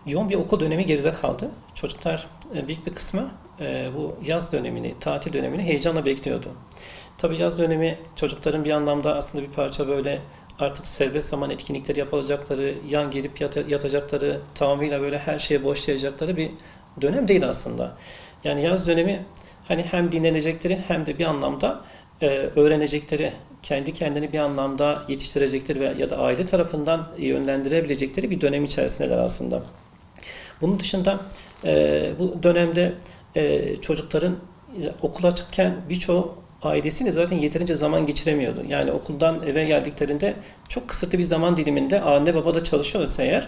yoğun bir okul dönemi geride kaldı. Çocuklar büyük bir kısmı bu yaz dönemini, tatil dönemini heyecanla bekliyordu. Tabii yaz dönemi çocukların bir anlamda aslında bir parça böyle artık serbest zaman etkinlikleri yapılacakları, yan gelip yatacakları, tamamıyla böyle her şeye boşlayacakları bir dönem değil aslında. Yani yaz dönemi hani hem dinlenecekleri hem de bir anlamda öğrenecekleri, kendi kendini bir anlamda yetiştirecekleri ya da aile tarafından yönlendirebilecekleri bir dönem içerisindeler aslında. Bunun dışında bu dönemde çocukların okula açıkken birçoğu ailesiyle zaten yeterince zaman geçiremiyordu. Yani okuldan eve geldiklerinde çok kısıtlı bir zaman diliminde anne baba da çalışıyorsa eğer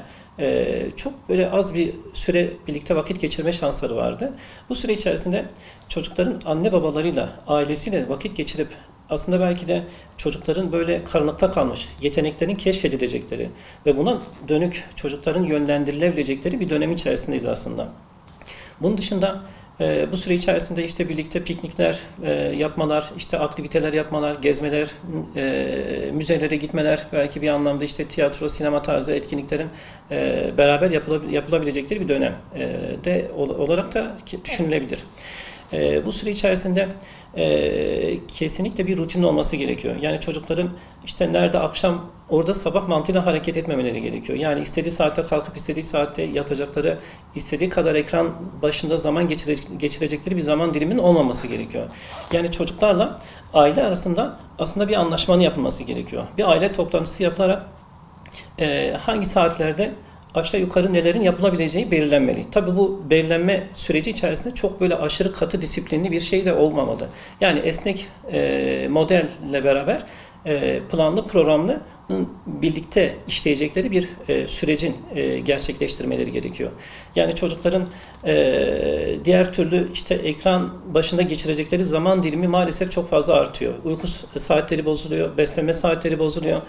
çok böyle az bir süre birlikte vakit geçirme şansları vardı. Bu süre içerisinde çocukların anne babalarıyla, ailesiyle vakit geçirip aslında belki de çocukların böyle karanlıkta kalmış yeteneklerin keşfedilecekleri ve buna dönük çocukların yönlendirilebilecekleri bir dönem içerisindeyiz aslında. Bunun dışında bu süre içerisinde işte birlikte piknikler yapmalar, işte aktiviteler yapmalar, gezmeler, müzelere gitmeler, belki bir anlamda işte tiyatro, sinema tarzı etkinliklerin beraber yapılabilecekleri bir dönem olarak da düşünülebilir. Bu süre içerisinde kesinlikle bir rutin olması gerekiyor. Yani çocukların işte nerede akşam orada sabah mantığıyla hareket etmemeleri gerekiyor. Yani istediği saatte kalkıp istediği saatte yatacakları, istediği kadar ekran başında zaman geçirecekleri bir zaman diliminin olmaması gerekiyor. Yani çocuklarla aile arasında aslında bir anlaşmanın yapılması gerekiyor. Bir aile toplantısı yapılarak hangi saatlerde aşağı yukarı nelerin yapılabileceği belirlenmeli. Tabii bu belirlenme süreci içerisinde çok böyle aşırı katı disiplinli bir şey de olmamalı. Yani esnek modelle beraber planlı programlı birlikte işleyecekleri bir sürecin gerçekleştirmeleri gerekiyor. Yani çocukların diğer türlü işte ekran başında geçirecekleri zaman dilimi maalesef çok fazla artıyor. Uyku saatleri bozuluyor, beslenme saatleri bozuluyor.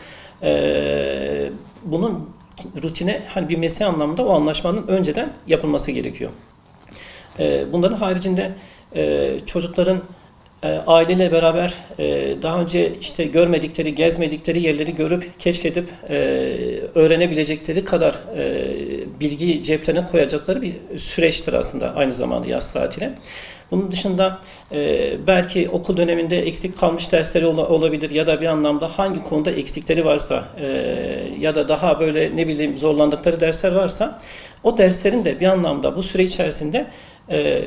Bunun rutine hani bir mesai anlamında o anlaşmanın önceden yapılması gerekiyor. Bunların haricinde çocukların aileyle beraber daha önce işte görmedikleri, gezmedikleri yerleri görüp, keşfedip öğrenebilecekleri kadar bilgiyi ceplerine koyacakları bir süreçtir aslında aynı zamanda yaz tatili. Bunun dışında belki okul döneminde eksik kalmış dersleri olabilir ya da bir anlamda hangi konuda eksikleri varsa ya da daha böyle ne bileyim zorlandıkları dersler varsa o derslerin de bir anlamda bu süre içerisinde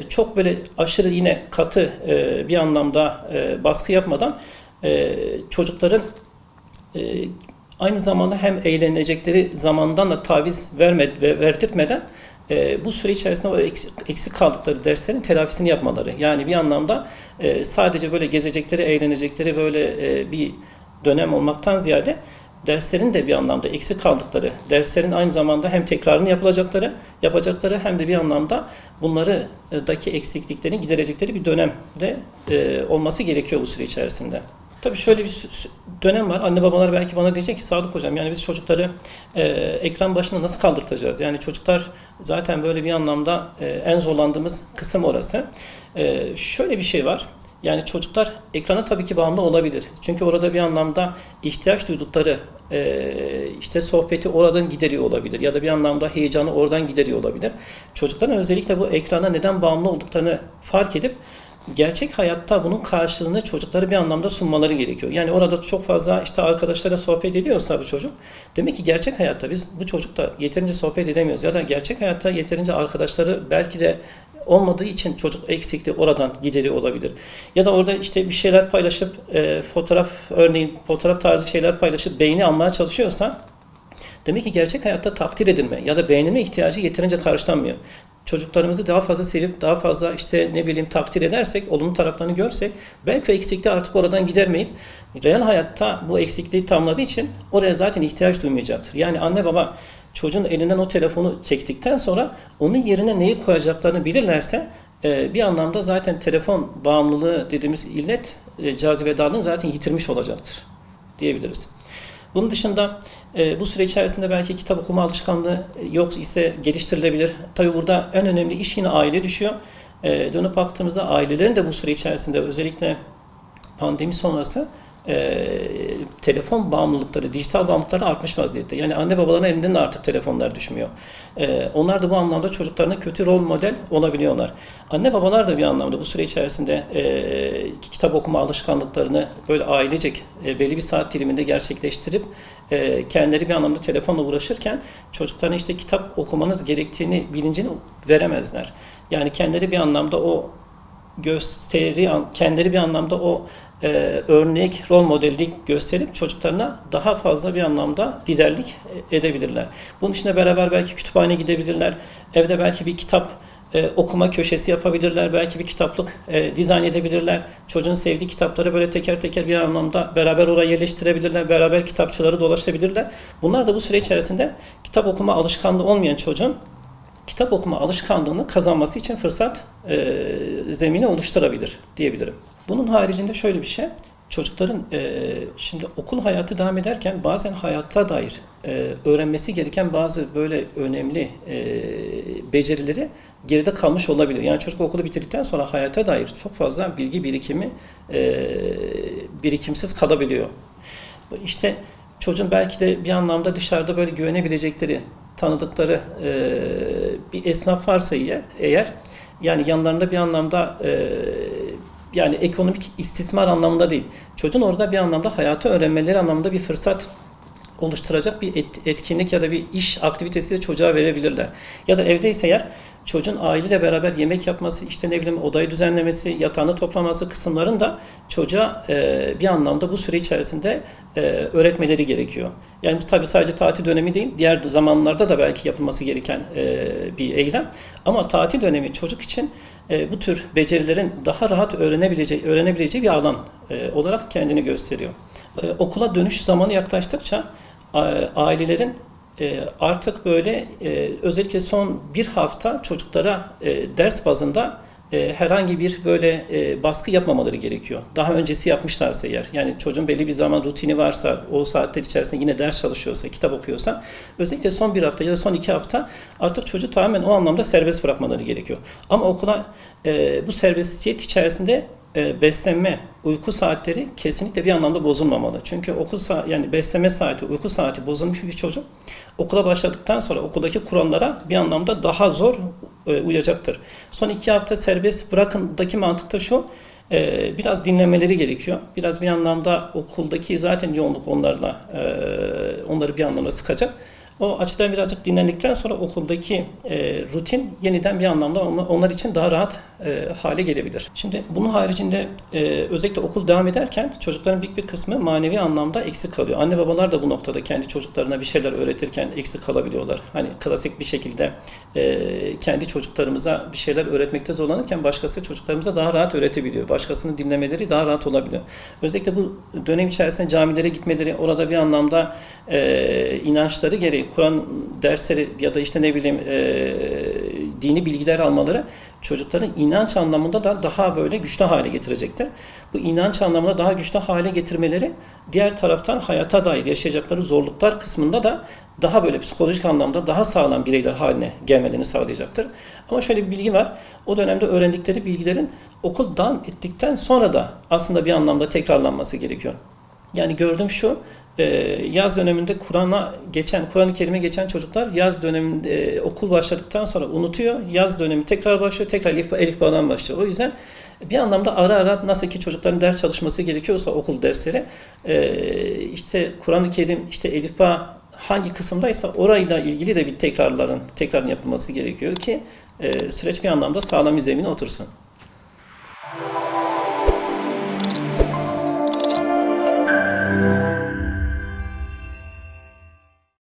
çok böyle aşırı yine katı bir anlamda baskı yapmadan çocukların aynı zamanda hem eğlenecekleri zamandan da taviz verdirtmeden bu süre içerisinde o eksik kaldıkları derslerin telafisini yapmaları. Yani bir anlamda sadece böyle gezecekleri, eğlenecekleri böyle bir dönem olmaktan ziyade derslerin de bir anlamda eksik kaldıkları, derslerin aynı zamanda hem tekrarını yapacakları hem de bir anlamda bunlardaki eksikliklerini giderecekleri bir dönemde olması gerekiyor bu süre içerisinde. Tabii şöyle bir dönem var. Anne babalar belki bana diyecek ki Sadık Hocam yani biz çocukları ekran başında nasıl kaldırtacağız? Yani çocuklar zaten böyle bir anlamda en zorlandığımız kısım orası. Şöyle bir şey var. Yani çocuklar ekrana tabii ki bağımlı olabilir. Çünkü orada bir anlamda ihtiyaç duydukları işte sohbeti oradan gideriyor olabilir. Ya da bir anlamda heyecanı oradan gideriyor olabilir. Çocukların özellikle bu ekrana neden bağımlı olduklarını fark edip gerçek hayatta bunun karşılığını çocuklara bir anlamda sunmaları gerekiyor. Yani orada çok fazla işte arkadaşlara sohbet ediyorsa bu çocuk, demek ki gerçek hayatta biz bu çocukla yeterince sohbet edemiyoruz. Ya da gerçek hayatta yeterince arkadaşları belki de olmadığı için çocuk eksikliği oradan gideriyor olabilir. Ya da orada işte bir şeyler paylaşıp örneğin fotoğraf tarzı şeyler paylaşıp beğeni almaya çalışıyorsa demek ki gerçek hayatta takdir edilme ya da beğenilme ihtiyacı yeterince karşılanmıyor. Çocuklarımızı daha fazla sevip daha fazla işte ne bileyim takdir edersek, olumlu taraflarını görsek belki o eksikliği artık oradan gidermeyip real hayatta bu eksikliği tamamladığı için oraya zaten ihtiyaç duymayacaktır. Yani anne baba çocuğun elinden o telefonu çektikten sonra onun yerine neyi koyacaklarını bilirlerse bir anlamda zaten telefon bağımlılığı dediğimiz illet cazibedarlığını zaten yitirmiş olacaktır diyebiliriz. Bunun dışında bu süre içerisinde belki kitap okuma alışkanlığı yok ise geliştirilebilir. Tabii burada en önemli iş yine aile düşüyor. Dönüp baktığımızda ailelerin de bu süre içerisinde özellikle pandemi sonrası telefon bağımlılıkları, dijital bağımlılıkları artmış vaziyette. Yani anne babaların elinden de artık telefonlar düşmüyor. Onlar da bu anlamda çocuklarına kötü rol model olabiliyorlar. Anne babalar da bir anlamda bu süre içerisinde kitap okuma alışkanlıklarını böyle ailecek belli bir saat diliminde gerçekleştirip kendileri bir anlamda telefonla uğraşırken çocuklarına işte kitap okumanız gerektiğini bilincini veremezler. Yani kendileri bir anlamda o kendileri bir anlamda o örnek, rol modellik gösterip çocuklarına daha fazla bir anlamda liderlik edebilirler. Bunun için beraber belki kütüphaneye gidebilirler, evde belki bir kitap okuma köşesi yapabilirler, belki bir kitaplık dizayn edebilirler. Çocuğun sevdiği kitapları böyle teker teker bir anlamda beraber oraya yerleştirebilirler, beraber kitapçıları dolaşabilirler. Bunlar da bu süre içerisinde kitap okuma alışkanlığı olmayan çocuğun kitap okuma alışkanlığını kazanması için fırsat zemini oluşturabilir diyebilirim. Bunun haricinde şöyle bir şey, çocukların şimdi okul hayatı devam ederken bazen hayata dair öğrenmesi gereken bazı böyle önemli becerileri geride kalmış olabilir. Yani çocuk okulu bitirdikten sonra hayata dair çok fazla bilgi birikimi birikimsiz kalabiliyor. İşte çocuğun belki de bir anlamda dışarıda böyle güvenebilecekleri, tanıdıkları bir esnaf varsa eğer yani yanlarında bir anlamda yani ekonomik istismar anlamında değil. Çocuğun orada bir anlamda hayatı öğrenmeleri anlamında bir fırsat oluşturacak bir etkinlik ya da bir iş aktivitesi de çocuğa verebilirler. Ya da evdeyse eğer çocuğun aileyle beraber yemek yapması, işte ne bileyim odayı düzenlemesi, yatağını toplaması kısımların da çocuğa bir anlamda bu süre içerisinde öğretmeleri gerekiyor. Yani bu tabii sadece tatil dönemi değil, diğer zamanlarda da belki yapılması gereken bir eylem. Ama tatil dönemi çocuk için bu tür becerilerin daha rahat öğrenebileceği bir alan olarak kendini gösteriyor. Okula dönüş zamanı yaklaştıkça ailelerin artık böyle özellikle son bir hafta çocuklara ders bazında herhangi bir böyle baskı yapmamaları gerekiyor. Daha öncesi yapmışlarsa eğer, yani çocuğun belli bir zaman rutini varsa, o saatler içerisinde yine ders çalışıyorsa, kitap okuyorsa, özellikle son bir hafta ya da son 2 hafta artık çocuğu tamamen o anlamda serbest bırakmaları gerekiyor. Ama okula bu serbestiyet içerisinde beslenme, uyku saatleri kesinlikle bir anlamda bozulmamalı. Çünkü yani beslenme saati, uyku saati bozulmuş bir çocuk okula başladıktan sonra okuldaki kurallara bir anlamda daha zor uyacaktır. Son 2 hafta serbest bırakındaki mantık da şu, biraz dinlemeleri gerekiyor. Biraz bir anlamda okuldaki zaten yoğunluk onları bir anlamda sıkacak. O açıdan birazcık dinlendikten sonra okuldaki rutin yeniden bir anlamda onlar için daha rahat hale gelebilir. Şimdi bunun haricinde özellikle okul devam ederken çocukların büyük bir kısmı manevi anlamda eksik kalıyor. Anne babalar da bu noktada kendi çocuklarına bir şeyler öğretirken eksik kalabiliyorlar. Hani klasik bir şekilde kendi çocuklarımıza bir şeyler öğretmekte zorlanırken başkası çocuklarımıza daha rahat öğretebiliyor. Başkasını dinlemeleri daha rahat olabiliyor. Özellikle bu dönem içerisinde camilere gitmeleri, orada bir anlamda inançları gereği Kur'an dersleri ya da işte ne bileyim dini bilgiler almaları çocukların inanç anlamında da daha böyle güçlü hale getirecektir. Bu inanç anlamında daha güçlü hale getirmeleri diğer taraftan hayata dair yaşayacakları zorluklar kısmında da daha böyle psikolojik anlamda daha sağlam bireyler haline gelmelerini sağlayacaktır. Ama şöyle bir bilgi var. O dönemde öğrendikleri bilgilerin okul devam ettikten sonra da aslında bir anlamda tekrarlanması gerekiyor. Yani gördüğüm şu, yaz döneminde Kur'an-ı Kerim'e geçen çocuklar yaz döneminde okul başladıktan sonra unutuyor. Yaz dönemi tekrar başlıyor, tekrar elif bağdan başlıyor. O yüzden bir anlamda ara ara nasıl ki çocukların ders çalışması gerekiyorsa okul dersleri, işte Kur'an-ı Kerim, işte elif bağ hangi kısımdaysa orayla ilgili de bir tekrarın yapılması gerekiyor ki süreç bir anlamda sağlam bir zemine otursun.